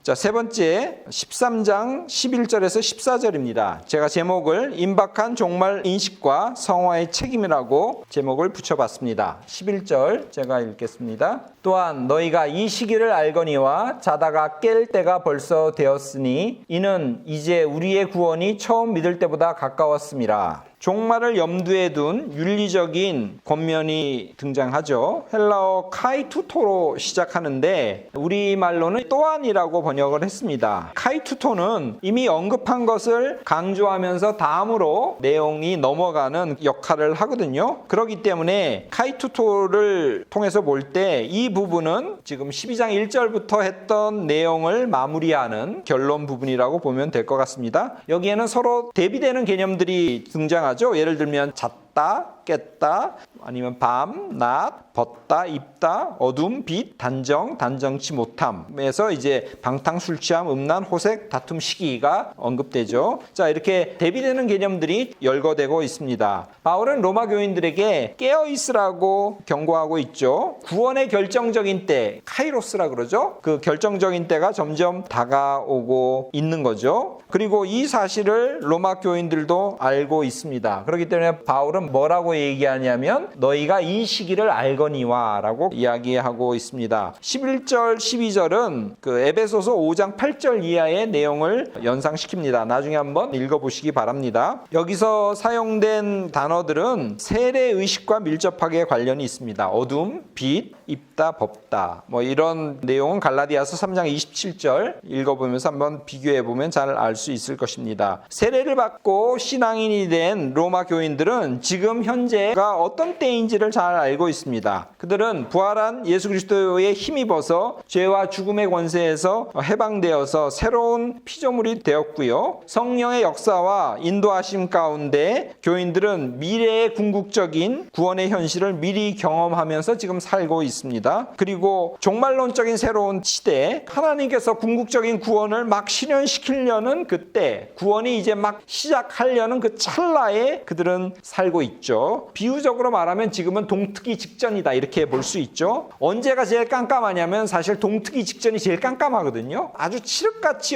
자, 세 번째 13장 11절에서 14절입니다. 제가 제목을 임박한 종말 인식과 성화의 책임이라고 제목을 붙여봤습니다. 11절 제가 읽겠습니다. 또한 너희가 이 시기를 알거니와 자다가 깰 때가 벌써 되었으니 이는 이제 우리의 구원이 처음 믿을 때보다 가까웠음이라. 종말을 염두에 둔 윤리적인 권면이 등장하죠. 헬라어 카이투토로 시작하는데 우리말로는 또한이라고 번역을 했습니다. 카이투토는 이미 언급한 것을 강조하면서 다음으로 내용이 넘어가는 역할을 하거든요. 그렇기 때문에 카이투토를 통해서 볼 때 이 부분은 지금 12장 1절부터 했던 내용을 마무리하는 결론 부분이라고 보면 될 것 같습니다. 여기에는 서로 대비되는 개념들이 등장하죠. 예를 들면 잤다, 깼다, 아니면 밤, 낮, 벗다, 입다, 어둠, 빛, 단정, 단정치 못함에서 이제 방탕, 술 취함, 음란, 호색, 다툼, 시기가 언급되죠. 자, 이렇게 대비되는 개념들이 열거되고 있습니다. 바울은 로마 교인들에게 깨어 있으라고 경고하고 있죠. 구원의 결정적인 때, 카이로스라 그러죠. 그 결정적인 때가 점점 다가오고 있는 거죠. 그리고 이 사실을 로마 교인들도 알고 있습니다. 그렇기 때문에 바울은 뭐라고 얘기하냐면 너희가 이 시기를 알거니와 라고 이야기하고 있습니다. 11절, 12절은 그 에베소서 5장 8절 이하의 내용을 연상시킵니다. 나중에 한번 읽어보시기 바랍니다. 여기서 사용된 단어들은 세례의식과 밀접하게 관련이 있습니다. 어둠, 빛, 입다, 법다 뭐 이런 내용은 갈라디아서 3장 27절 읽어보면서 한번 비교해보면 잘 알 수 있을 것입니다. 세례를 받고 신앙인이 된 로마 교인들은 지금 현재가 어떤 때인지를 잘 알고 있습니다. 그들은 부활한 예수 그리스도의 힘입어서 죄와 죽음의 권세에서 해방되어서 새로운 피조물이 되었고요. 성령의 역사와 인도하심 가운데 교인들은 미래의 궁극적인 구원의 현실을 미리 경험하면서 지금 살고 있습니다. 그리고 종말론적인 새로운 시대, 하나님께서 궁극적인 구원을 막 실현시키려는 그때, 구원이 이제 막 시작하려는 그 찰나에 그들은 살고 있죠. 비유적으로 말하면 지금은 동트기 직전이다 이렇게 볼 수 있죠. 언제가 제일 깜깜하냐면 사실 동트기 직전이 제일 깜깜하거든요. 아주 칠흑같이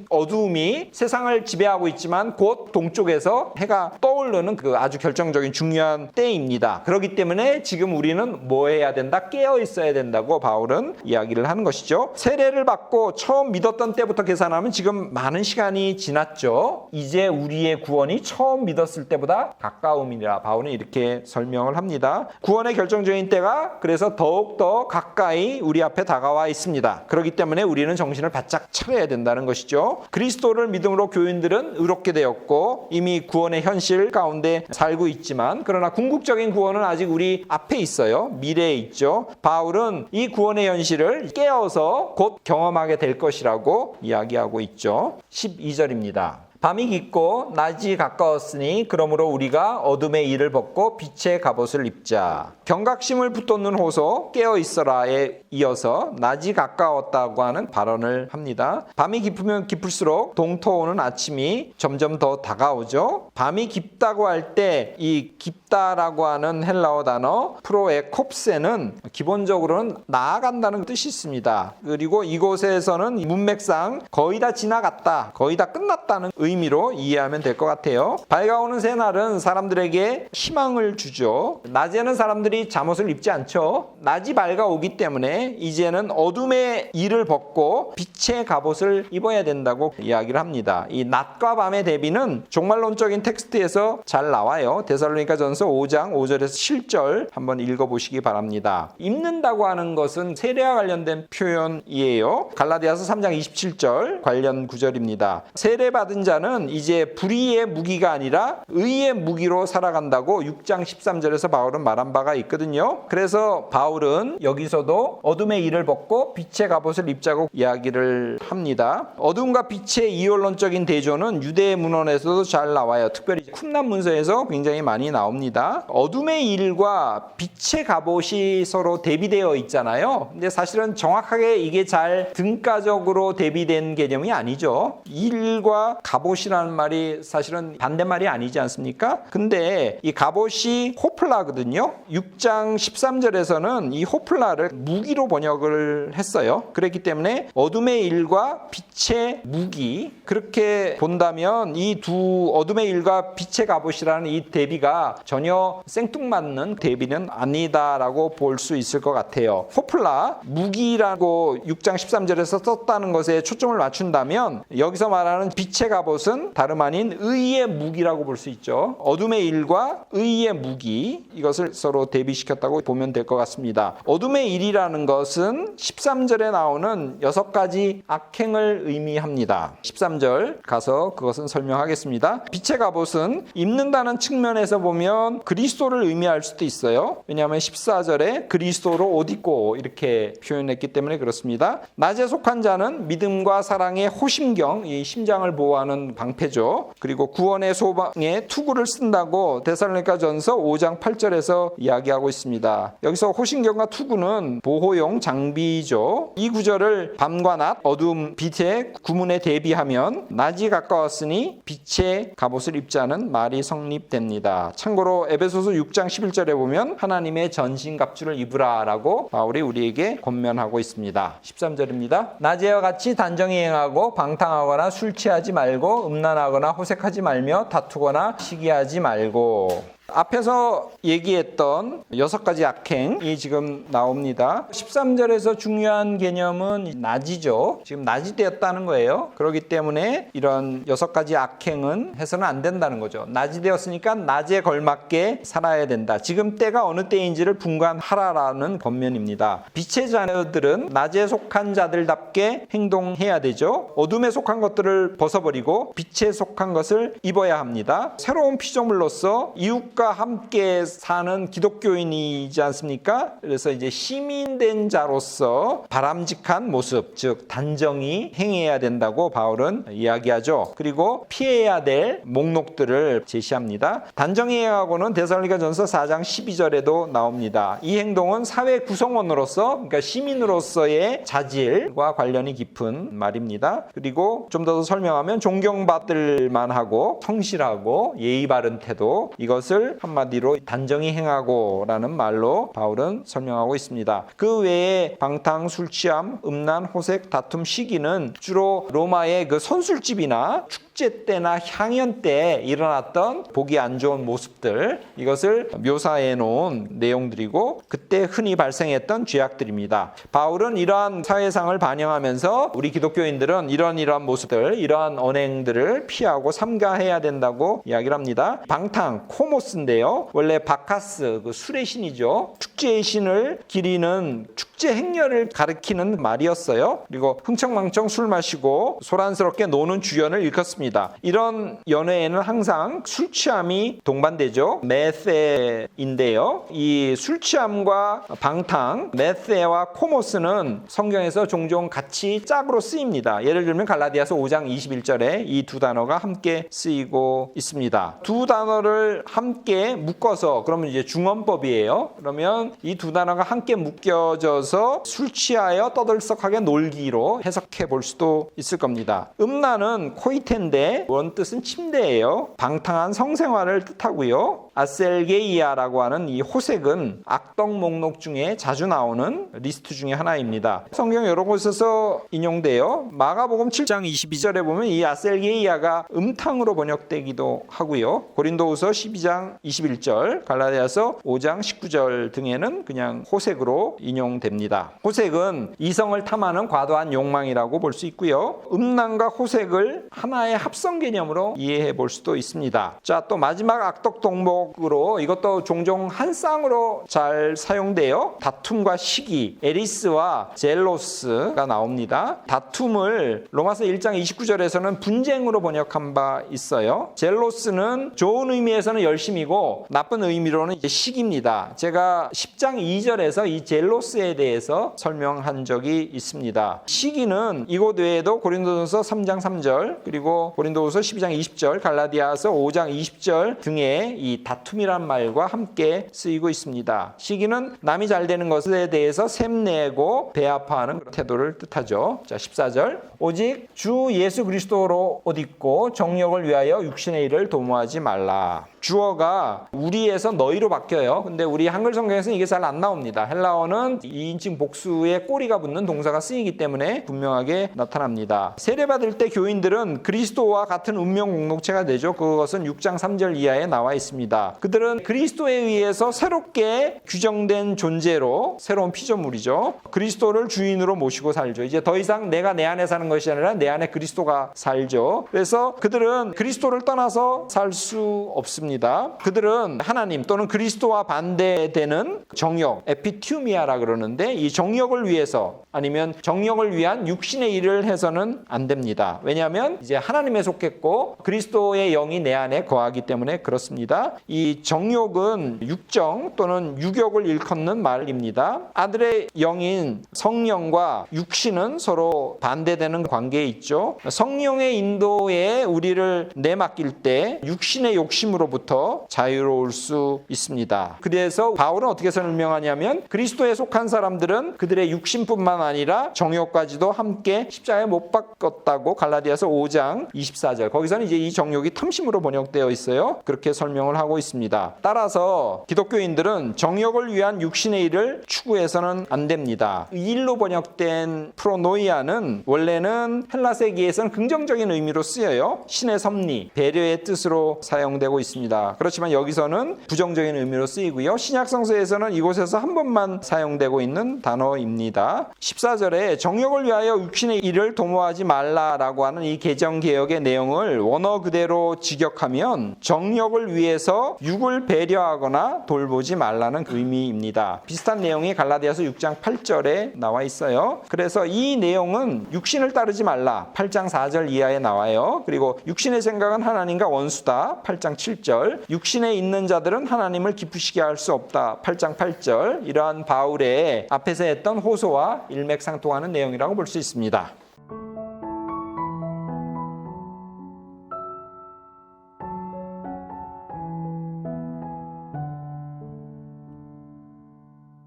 어두움이 세상을 지배하고 있지만 곧 동쪽에서 해가 떠오르는 그 아주 결정적인 중요한 때입니다. 그렇기 때문에 지금 우리는 뭐 해야 된다? 깨어 있어야 된다고 바울은 이야기를 하는 것이죠. 세례를 받고 처음 믿었던 때부터 계산하면 지금 많은 시간이 지났죠. 이제 우리의 구원이 처음 믿었을 때보다 가까움이라 바울은 이렇게 설명을 합니다. 구원의 결정적인 때가 그래서 더욱더 가까이 우리 앞에 다가와 있습니다. 그렇기 때문에 우리는 정신을 바짝 차려야 된다는 것이죠. 그리스도를 믿음으로 교인들은 의롭게 되었고 이미 구원의 현실 가운데 살고 있지만 그러나 궁극적인 구원은 아직 우리 앞에 있어요. 미래에 있죠. 바울은 이 구원의 현실을 깨어서 곧 경험하게 될 것이라고 이야기하고 있죠. 12절입니다. 밤이 깊고 낮이 가까웠으니 그러므로 우리가 어둠의 일을 벗고 빛의 갑옷을 입자. 경각심을 붙돋는 호소 깨어 있어라에 이어서 낮이 가까웠다고 하는 발언을 합니다. 밤이 깊으면 깊을수록 동터오는 아침이 점점 더 다가오죠. 밤이 깊다고 할 때 이 깊다라고 하는 헬라어 단어 프로에콥세는 기본적으로는 나아간다는 뜻이 있습니다. 그리고 이곳에서는 문맥상 거의 다 지나갔다, 거의 다 끝났다는 의미로 이해하면 될 것 같아요. 밝아오는 새날은 사람들에게 희망을 주죠. 낮에는 사람들이 잠옷을 입지 않죠. 낮이 밝아오기 때문에 이제는 어둠의 일을 벗고 빛의 갑옷을 입어야 된다고 이야기를 합니다. 이 낮과 밤의 대비는 종말론적인 텍스트에서 잘 나와요. 데살로니가전서 5장 5절에서 7절 한번 읽어보시기 바랍니다. 입는다고 하는 것은 세례와 관련된 표현이에요. 갈라디아서 3장 27절 관련 구절입니다. 세례받은 자는 이제 불의의 무기가 아니라 의의 무기로 살아간다고 6장 13절에서 바울은 말한 바가 있거든요. 그래서 바울은 여기서도 어둠의 일을 벗고 빛의 갑옷을 입자고 이야기를 합니다. 어둠과 빛의 이원론적인 대조는 유대 문헌에서도 잘 나와요. 특별히 쿰란 문서에서 굉장히 많이 나옵니다. 어둠의 일과 빛의 갑옷이 서로 대비되어 있잖아요. 근데 사실은 정확하게 이게 잘 등가적으로 대비된 개념이 아니죠. 일과 갑옷이라는 말이 사실은 반대말이 아니지 않습니까? 근데 이 갑옷이 호플라거든요. 6장 13절에서는 이 호플라를 무기로 무기로 번역을 했어요. 그렇기 때문에 어둠의 일과 빛의 무기, 그렇게 본다면 이 두 어둠의 일과 빛의 갑옷이라는 이 대비가 전혀 생뚱맞는 대비는 아니다라고 볼 수 있을 것 같아요. 호플라, 무기라고 6장 13절에서 썼다는 것에 초점을 맞춘다면 여기서 말하는 빛의 갑옷은 다름 아닌 의의 무기라고 볼 수 있죠. 어둠의 일과 의의 무기, 이것을 서로 대비시켰다고 보면 될 것 같습니다. 어둠의 일이라는 것은 13절에 나오는 6가지 악행을 의미합니다. 13절 가서 그것은 설명하겠습니다. 빛의 갑옷은 입는다는 측면에서 보면 그리스도를 의미할 수도 있어요. 왜냐하면 14절에 그리스도로 옷 입고 이렇게 표현했기 때문에 그렇습니다. 낮에 속한 자는 믿음과 사랑의 호심경, 이 심장을 보호하는 방패죠. 그리고 구원의 소망에 투구를 쓴다고 데살로니가전서 5장 8절에서 이야기하고 있습니다. 여기서 호심경과 투구는 보호용 장비죠. 이 구절을 밤과 낮, 어둠, 빛의 구문에 대비하면 낮이 가까웠으니 빛의 갑옷을 입자는 말이 성립됩니다. 참고로 에베소서 6장 11절에 보면 하나님의 전신갑주를 입으라 라고 바울이 우리에게 권면하고 있습니다. 13절입니다. 낮에와 같이 단정히 행하고 방탕하거나 술 취하지 말고 음란하거나 호색하지 말며 다투거나 시기하지 말고. 앞에서 얘기했던 6가지 악행이 지금 나옵니다. 13절에서 중요한 개념은 낮이죠. 지금 낮이 되었다는 거예요. 그렇기 때문에 이런 6가지 악행은 해서는 안 된다는 거죠. 낮이 되었으니까 낮에 걸맞게 살아야 된다. 지금 때가 어느 때인지를 분간하라라는 권면입니다. 빛의 자녀들은 낮에 속한 자들답게 행동해야 되죠. 어둠에 속한 것들을 벗어버리고 빛에 속한 것을 입어야 합니다. 새로운 피조물로서 이웃과 함께 사는 기독교인이지 않습니까? 그래서 이제 시민된 자로서 바람직한 모습, 즉 단정히 행해야 된다고 바울은 이야기하죠. 그리고 피해야 될 목록들을 제시합니다. 단정히 행하고는 데살로니가전서 4장 12절에도 나옵니다. 이 행동은 사회 구성원으로서, 그러니까 시민으로서의 자질과 관련이 깊은 말입니다. 그리고 좀 더 설명하면 존경받을 만하고 성실하고 예의 바른 태도, 이것을 한마디로 단정히 행하고 라는 말로 바울은 설명하고 있습니다. 그 외에 방탕, 술 취함, 음란, 호색, 다툼, 시기는 주로 로마의 그 선술집이나 축제 때나 향연 때 일어났던 보기 안 좋은 모습들, 이것을 묘사해 놓은 내용들이고 그때 흔히 발생했던 죄악들입니다. 바울은 이러한 사회상을 반영하면서 우리 기독교인들은 이러한 모습들, 이러한 언행들을 피하고 삼가해야 된다고 이야기를 합니다. 방탕, 코모스인데요. 원래 바카스, 그 술의 신이죠. 축제의 신을 기리는 축제 행렬을 가리키는 말이었어요. 그리고 흥청망청 술 마시고 소란스럽게 노는 주연을 일컫습니다. 이런 연회에는 항상 술 취함이 동반되죠. 메세인데요. 이 술 취함과 방탕, 메세와 코모스는 성경에서 종종 같이 짝으로 쓰입니다. 예를 들면 갈라디아서 5장 21절에 이 두 단어가 함께 쓰이고 있습니다. 두 단어를 함께 묶어서, 그러면 이제 중언법이에요. 그러면 이 두 단어가 함께 묶여져서 술 취하여 떠들썩하게 놀기로 해석해 볼 수도 있을 겁니다. 음란은 코이테인데 원뜻은 침대예요. 방탕한 성생활을 뜻하고요. 아셀게이아라고 하는 이 호색은 악덕 목록 중에 자주 나오는 리스트 중에 하나입니다. 성경 여러 곳에서 인용돼요. 마가복음 7장 22절에 보면 이 아셀게이아가 음탕으로 번역되기도 하고요. 고린도후서 12장 21절, 갈라디아서 5장 19절 등에는 그냥 호색으로 인용됩니다. 호색은 이성을 탐하는 과도한 욕망이라고 볼 수 있고요. 음란과 호색을 하나의 합성 개념으로 이해해 볼 수도 있습니다. 자, 또 마지막 악덕 동목으로, 이것도 종종 한 쌍으로 잘 사용돼요. 다툼과 시기, 에리스와 젤로스가 나옵니다. 다툼을 로마서 1장 29절에서는 분쟁으로 번역한 바 있어요. 젤로스는 좋은 의미에서는 열심이고 나쁜 의미로는 이제 시기입니다. 제가 10장 2절에서 이 젤로스에 대해서 설명한 적이 있습니다. 시기는 이곳 외에도 고린도전서 3장 3절, 그리고 고린도후서 12장 20절, 갈라디아서 5장 20절 등의 이 다툼이란 말과 함께 쓰이고 있습니다. 시기는 남이 잘 되는 것에 대해서 샘내고 배아파하는 그런 태도를 뜻하죠. 자, 14절. 오직 주 예수 그리스도로 옷 입고 정욕을 위하여 육신의 일을 도모하지 말라. 주어가 우리에서 너희로 바뀌어요. 근데 우리 한글 성경에서는 이게 잘 안 나옵니다. 헬라어는 2인칭 복수에 꼬리가 붙는 동사가 쓰이기 때문에 분명하게 나타납니다. 세례받을 때 교인들은 그리스도와 같은 운명 공동체가 되죠. 그것은 6장 3절 이하에 나와 있습니다. 그들은 그리스도에 의해서 새롭게 규정된 존재로, 새로운 피조물이죠. 그리스도를 주인으로 모시고 살죠. 이제 더 이상 내가 내 안에 사는 것이 아니라 내 안에 그리스도가 살죠. 그래서 그들은 그리스도를 떠나서 살 수 없습니다. 그들은 하나님 또는 그리스도와 반대되는 정욕, 에피튜미아라 그러는데, 이 정욕을 위해서 아니면 정욕을 위한 육신의 일을 해서는 안 됩니다. 왜냐하면 이제 하나님에 속했고 그리스도의 영이 내 안에 거하기 때문에 그렇습니다. 이 정욕은 육정 또는 육욕을 일컫는 말입니다. 아들의 영인 성령과 육신은 서로 반대되는 관계에 있죠. 성령의 인도에 우리를 내맡길 때 육신의 욕심으로부터 자유로울 수 있습니다. 그래서 바울은 어떻게 설명하냐면, 그리스도에 속한 사람들은 그들의 육신뿐만 아니라 정욕까지도 함께 십자가에 못 박았다고 갈라디아서 5장 24절, 거기서는 이제 이 정욕이 탐심으로 번역되어 있어요. 그렇게 설명을 하고 있습니다. 따라서 기독교인들은 정욕을 위한 육신의 일을 추구해서는 안 됩니다. 이 일로 번역된 프로노이아는 원래는 헬라세기에서는 긍정적인 의미로 쓰여요. 신의 섭리, 배려의 뜻으로 사용되고 있습니다. 그렇지만 여기서는 부정적인 의미로 쓰이고요. 신약성서에서는 이곳에서 한 번만 사용되고 있는 단어입니다. 14절에 정욕을 위하여 육신의 일을 도모하지 말라라고 하는 이 개정개혁의 내용을 원어 그대로 직역하면 정욕을 위해서 육을 배려하거나 돌보지 말라는 의미입니다. 비슷한 내용이 갈라디아서 6장 8절에 나와 있어요. 그래서 이 내용은 육신을 따르지 말라 8장 4절 이하에 나와요. 그리고 육신의 생각은 하나님과 원수다 8장 7절, 육신에 있는 자들은 하나님을 기쁘시게 할 수 없다 8장 8절, 이러한 바울의 앞에서 했던 호소와 일맥상통하는 내용이라고 볼 수 있습니다.